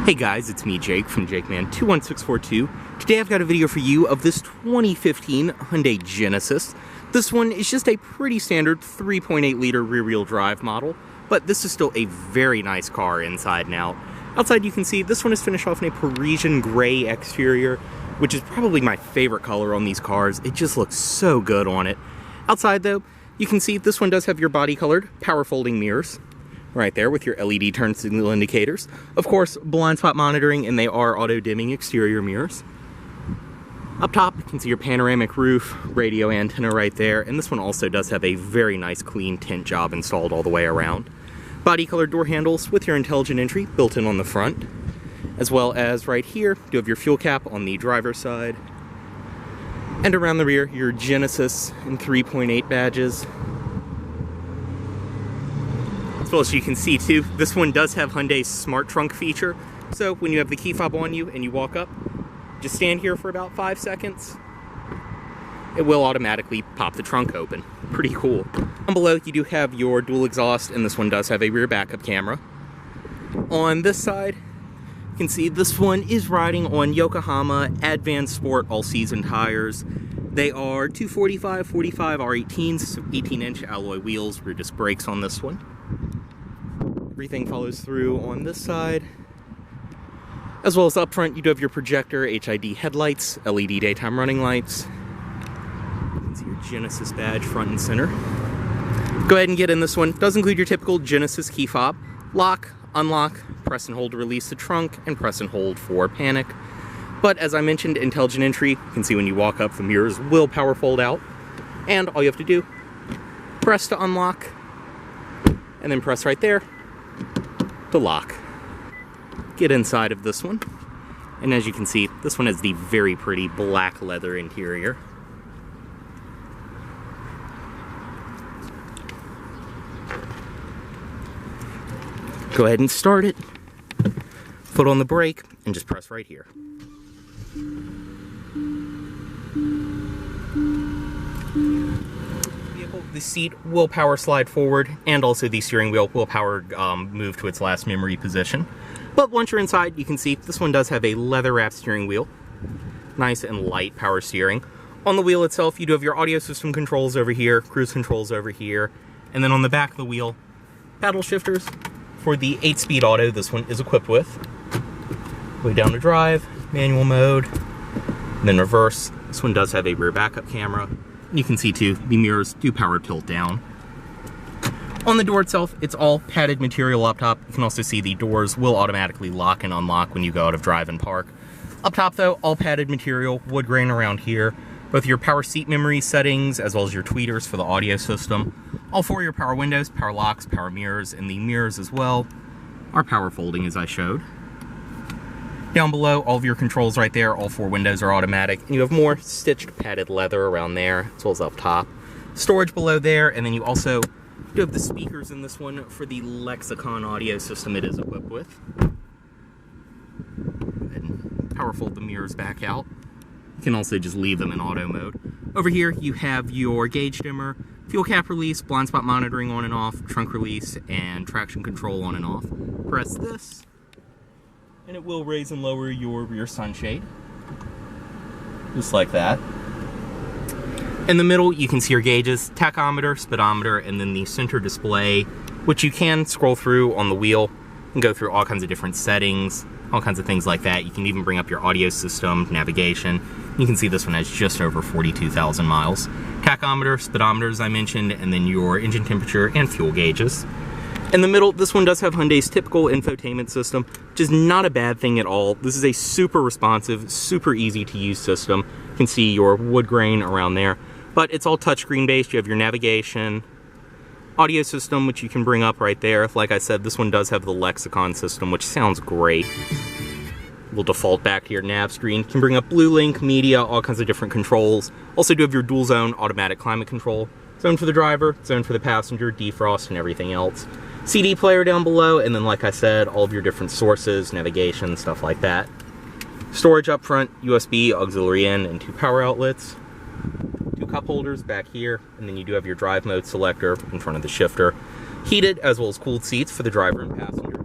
Hey guys, it's me Jake from JakeMan21642. Today I've got a video for you of this 2015 Hyundai Genesis. This one is just a pretty standard 3.8 liter rear-wheel drive model, but this is still a very nice car inside and out. Outside you can see this one is finished off in a Parisian gray exterior, which is probably my favorite color on these cars. It just looks so good on it. Outside though, you can see this one does have your body colored power folding mirrors right there with your LED turn signal indicators. Of course, blind spot monitoring, and they are auto dimming exterior mirrors. Up top, you can see your panoramic roof, radio antenna right there, and this one also does have a very nice clean tint job installed all the way around. Body colored door handles with your intelligent entry built in on the front, as well as right here, you have your fuel cap on the driver's side. And around the rear, your Genesis and 3.8 badges. As well as you can see too, this one does have Hyundai's smart trunk feature. So when you have the key fob on you and you walk up, just stand here for about 5 seconds. It will automatically pop the trunk open. Pretty cool. Down below you do have your dual exhaust, and this one does have a rear backup camera. On this side, you can see this one is riding on Yokohama Advanced Sport all-season tires. They are 245/45 R18s, 18-inch alloy wheels, rear disc brakes on this one. Everything follows through on this side. As well as up front, you do have your projector, HID headlights, LED daytime running lights. You can see your Genesis badge front and center. Go ahead and get in this one. It does include your typical Genesis key fob. Lock, unlock, press and hold to release the trunk, and press and hold for panic. But as I mentioned, intelligent entry, you can see when you walk up, the mirrors will power fold out. And all you have to do, press to unlock, and then press right there to lock. Get inside of this one, and as you can see, this one has the very pretty black leather interior. Go ahead and start it, foot on the brake, and just press right here. The seat will power slide forward, and also the steering wheel will power move to its last memory position. But once you're inside, you can see this one does have a leather-wrapped steering wheel. Nice and light power steering. On the wheel itself, you do have your audio system controls over here, cruise controls over here, and then on the back of the wheel, paddle shifters for the 8-speed auto this one is equipped with. Way down to drive, manual mode, and then reverse. This one does have a rear backup camera. You can see too, the mirrors do power tilt down. On the door itself, it's all padded material up top. You can also see the doors will automatically lock and unlock when you go out of drive and park. Up top though, all padded material, wood grain around here. Both your power seat memory settings, as well as your tweeters for the audio system. All 4 of your power windows, power locks, power mirrors, and the mirrors as well are power folding as I showed. Down below, all of your controls right there, all 4 windows are automatic, and you have more stitched padded leather around there, as well as up top. Storage below there, and then you also do have the speakers in this one for the Lexicon audio system it is equipped with. Go ahead and power fold the mirrors back out. You can also just leave them in auto mode. Over here, you have your gauge dimmer, fuel cap release, blind spot monitoring on and off, trunk release, and traction control on and off. Press this, and it will raise and lower your rear sunshade, just like that. In the middle, you can see your gauges, tachometer, speedometer, and then the center display, which you can scroll through on the wheel and go through all kinds of different settings, all kinds of things like that. You can even bring up your audio system, navigation. You can see this one has just over 42,000 miles. Tachometer, speedometer, as I mentioned, and then your engine temperature and fuel gauges. In the middle, this one does have Hyundai's typical infotainment system, which is not a bad thing at all. This is a super responsive, super easy to use system. You can see your wood grain around there, but it's all touchscreen based. You have your navigation, audio system, which you can bring up right there. Like I said, this one does have the Lexicon system, which sounds great. Will default back to your nav screen. You can bring up Blue Link, media, all kinds of different controls. Also do have your dual zone automatic climate control. Zone for the driver, zone for the passenger, defrost, and everything else. CD player down below, and then like I said, all of your different sources, navigation, stuff like that. Storage up front, USB, auxiliary in, and 2 power outlets. 2 cup holders back here, and then you do have your drive mode selector in front of the shifter. Heated as well as cooled seats for the driver and passenger.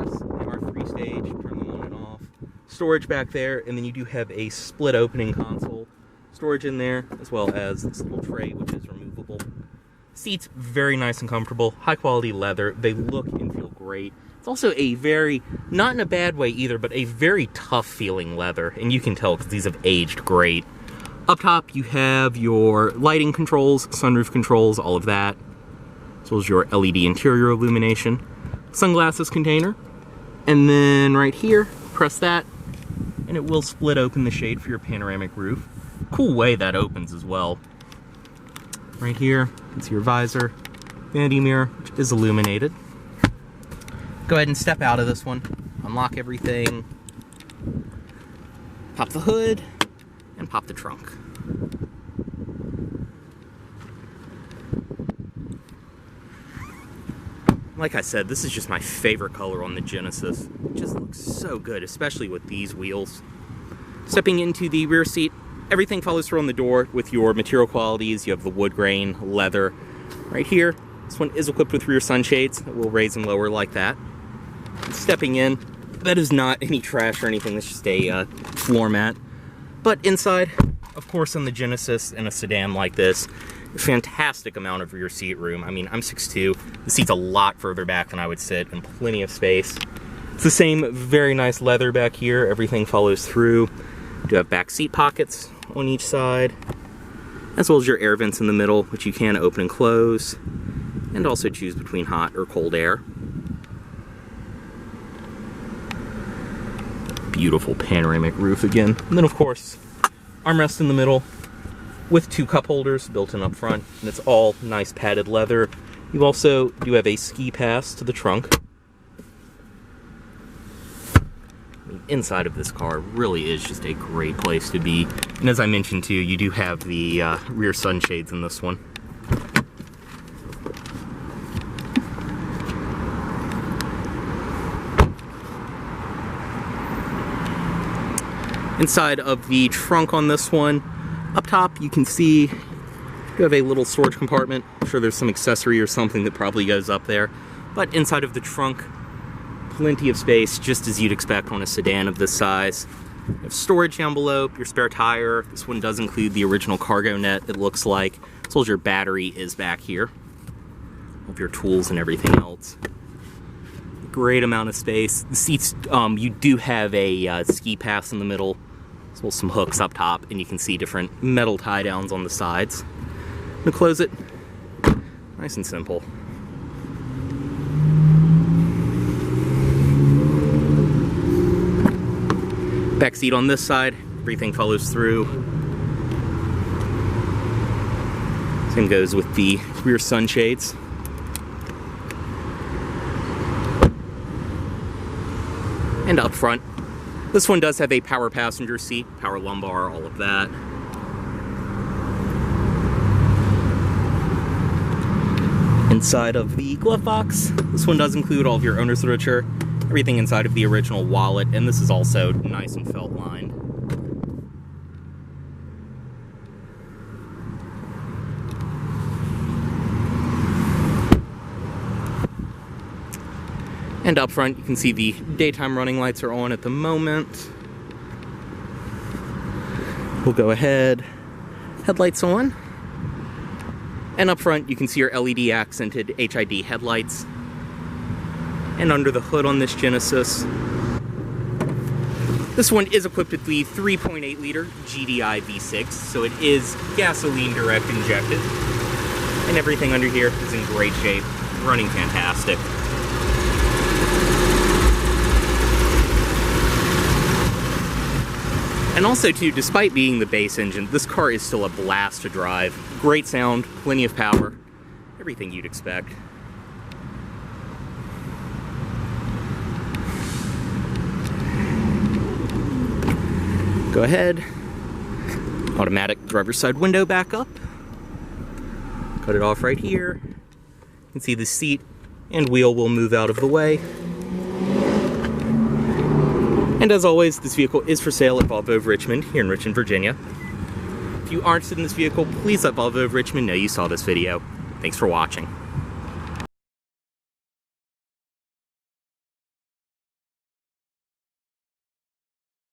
Press the R3 stage. storage back there, and then you do have a split opening console storage in there, as well as this little tray, which is removable. Seats, very nice and comfortable, high quality leather. They look and feel great. It's also a very, not in a bad way either, but a very tough feeling leather, and you can tell because these have aged great. Up top, you have your lighting controls, sunroof controls, all of that, as well as your LED interior illumination, sunglasses container, and then right here, press that, and it will split open the shade for your panoramic roof. Cool way that opens as well. Right here, you can see your visor, vanity mirror, which is illuminated. Go ahead and step out of this one, unlock everything, pop the hood, and pop the trunk. Like I said, this is just my favorite color on the Genesis. It just looks so good, especially with these wheels. Stepping into the rear seat, everything follows through on the door with your material qualities. You have the wood grain, leather. Right here, this one is equipped with rear sunshades that will raise and lower like that. Stepping in, that is not any trash or anything, it's just a floor mat. But inside, of course, on the Genesis in a sedan like this, fantastic amount of rear seat room. I mean, I'm 6'2", the seat's a lot further back than I would sit, and plenty of space. It's the same very nice leather back here, everything follows through. You do have back seat pockets on each side, as well as your air vents in the middle, which you can open and close, and also choose between hot or cold air. Beautiful panoramic roof again. And then, of course, armrest in the middle with 2 cup holders built in up front, and it's all nice padded leather. You also do have a ski pass to the trunk. The inside of this car really is just a great place to be. And as I mentioned too, you do have the rear sunshades in this one. Inside of the trunk on this one, up top you can see you have a little storage compartment. I'm sure there's some accessory or something that probably goes up there. But inside of the trunk, plenty of space, just as you'd expect on a sedan of this size. You have storage down below, your spare tire. This one does include the original cargo net, it looks like. As well as your battery is back here. All of your tools and everything else. Great amount of space. The seats, you do have a ski pass in the middle, as well as some hooks up top, and you can see different metal tie downs on the sides. To close it, nice and simple. Back seat on this side, everything follows through. Same goes with the rear sunshades. And up front, this one does have a power passenger seat, power lumbar, all of that. Inside of the glove box, this one does include all of your owner's literature, everything inside of the original wallet, and this is also nice and felt lined. And up front, you can see the daytime running lights are on at the moment. We'll go ahead, headlights on. And up front, you can see your LED accented HID headlights. And under the hood on this Genesis, this one is equipped with the 3.8 liter GDI V6, so it is gasoline direct injected. And everything under here is in great shape, running fantastic. And also too, despite being the base engine, this car is still a blast to drive. Great sound, plenty of power, everything you'd expect. Go ahead, automatic driver's side window back up. Cut it off right here. You can see the seat and wheel will move out of the way. And as always, this vehicle is for sale at Volvo of Richmond, here in Richmond, Virginia. If you are interested in this vehicle, please let Volvo of Richmond know you saw this video. Thanks for watching.